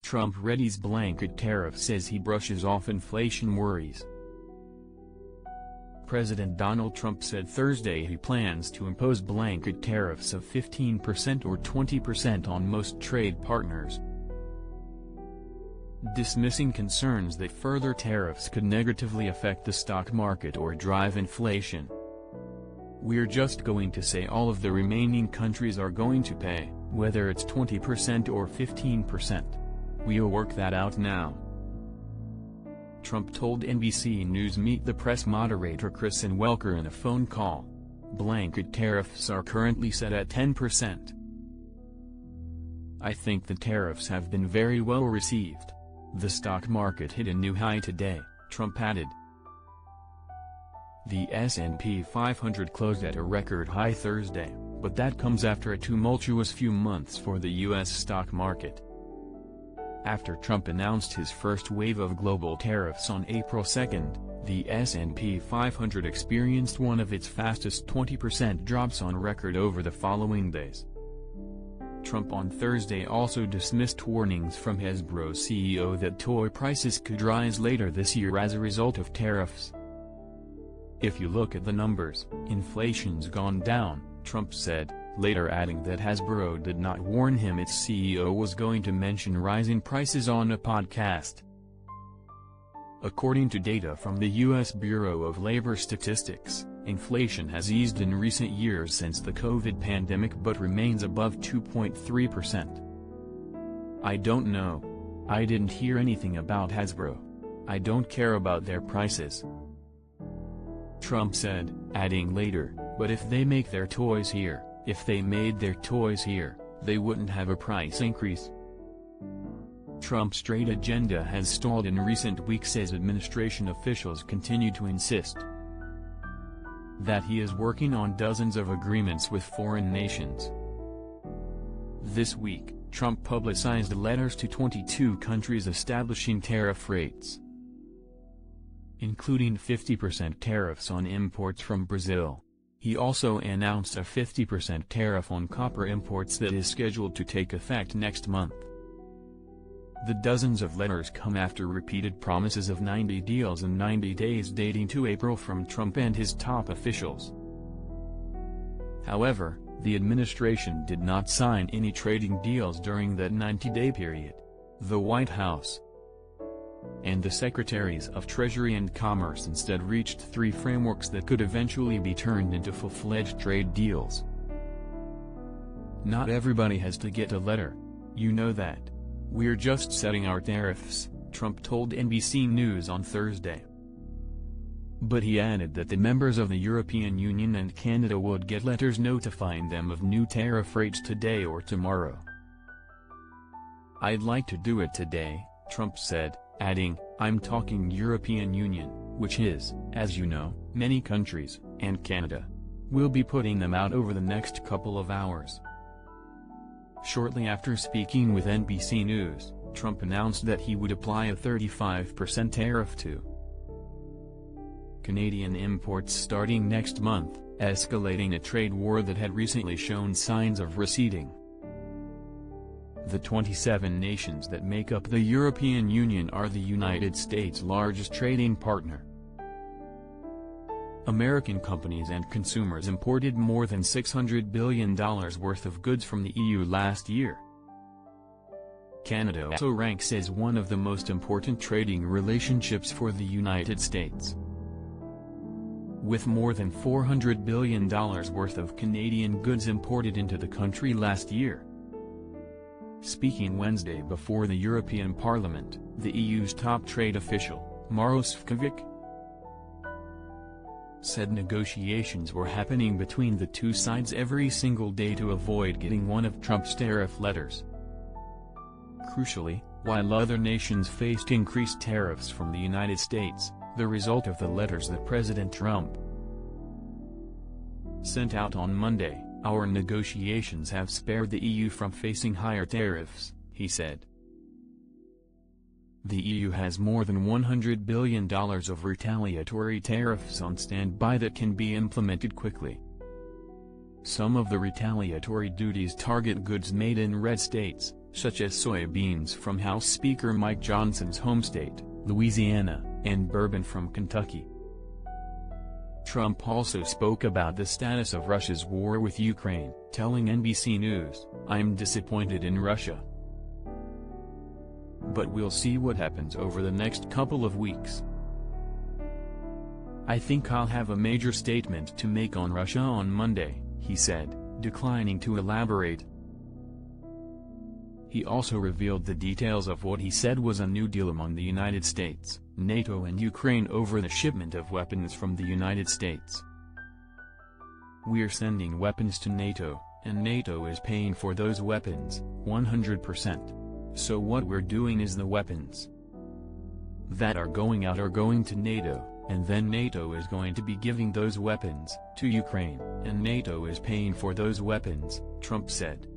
Trump readies blanket tariff, says he brushes off inflation worries. President Donald Trump said Thursday he plans to impose blanket tariffs of 15% or 20% on most trade partners, dismissing concerns that further tariffs could negatively affect the stock market or drive inflation. "We're just going to say all of the remaining countries are going to pay, whether it's 20% or 15%. We'll work that out now," Trump told NBC News Meet the Press moderator Kristen Welker in a phone call. Blanket tariffs are currently set at 10%. "I think the tariffs have been very well received. The stock market hit a new high today," Trump added. The S&P 500 closed at a record high Thursday, but that comes after a tumultuous few months for the U.S. stock market. After Trump announced his first wave of global tariffs on April 2, the S&P 500 experienced one of its fastest 20% drops on record over the following days. Trump on Thursday also dismissed warnings from Hasbro CEO that toy prices could rise later this year as a result of tariffs. "If you look at the numbers, inflation's gone down," Trump said, later adding that Hasbro did not warn him its CEO was going to mention rising prices on a podcast. According to data from the U.S. Bureau of Labor Statistics, inflation has eased in recent years since the COVID pandemic but remains above 2.3%. "I don't know. I didn't hear anything about Hasbro. I don't care about their prices," Trump said, adding later, "But if they make their toys here, if they made their toys here, they wouldn't have a price increase." Trump's trade agenda has stalled in recent weeks as administration officials continue to insist that he is working on dozens of agreements with foreign nations. This week, Trump publicized letters to 22 countries establishing tariff rates, including 50% tariffs on imports from Brazil. He also announced a 50% tariff on copper imports that is scheduled to take effect next month. The dozens of letters come after repeated promises of 90 deals in 90 days dating to April from Trump and his top officials. However, the administration did not sign any trading deals during that 90-day period. The White House and the Secretaries of Treasury and Commerce instead reached 3 frameworks that could eventually be turned into full-fledged trade deals. "Not everybody has to get a letter. You know that. We're just setting our tariffs," Trump told NBC News on Thursday. But he added that the members of the European Union and Canada would get letters notifying them of new tariff rates today or tomorrow. "I'd like to do it today," Trump said, adding, "I'm talking European Union, which is, as you know, many countries, and Canada. We'll be putting them out over the next couple of hours." Shortly after speaking with NBC News, Trump announced that he would apply a 35% tariff to Canadian imports starting next month, escalating a trade war that had recently shown signs of receding. The 27 nations that make up the European Union are the United States' largest trading partner. American companies and consumers imported more than $600 billion worth of goods from the EU last year. Canada also ranks as one of the most important trading relationships for the United States, with more than $400 billion worth of Canadian goods imported into the country last year. Speaking Wednesday before the European Parliament, the EU's top trade official, Maros Šefčovič, said negotiations were happening between the two sides every single day to avoid getting one of Trump's tariff letters. Crucially, while other nations faced increased tariffs from the United States, the result of the letters that President Trump sent out on Monday, "Our negotiations have spared the EU from facing higher tariffs," he said. The EU has more than $100 billion of retaliatory tariffs on standby that can be implemented quickly. Some of the retaliatory duties target goods made in red states, such as soybeans from House Speaker Mike Johnson's home state, Louisiana, and bourbon from Kentucky. Trump also spoke about the status of Russia's war with Ukraine, telling NBC News, "I'm disappointed in Russia. But we'll see what happens over the next couple of weeks. I think I'll have a major statement to make on Russia on Monday," he said, declining to elaborate. He also revealed the details of what he said was a new deal among the United States, NATO and Ukraine over the shipment of weapons from the United States. "We're sending weapons to NATO, and NATO is paying for those weapons, 100%. So what we're doing is the weapons that are going out are going to NATO, and then NATO is going to be giving those weapons to Ukraine, and NATO is paying for those weapons," Trump said.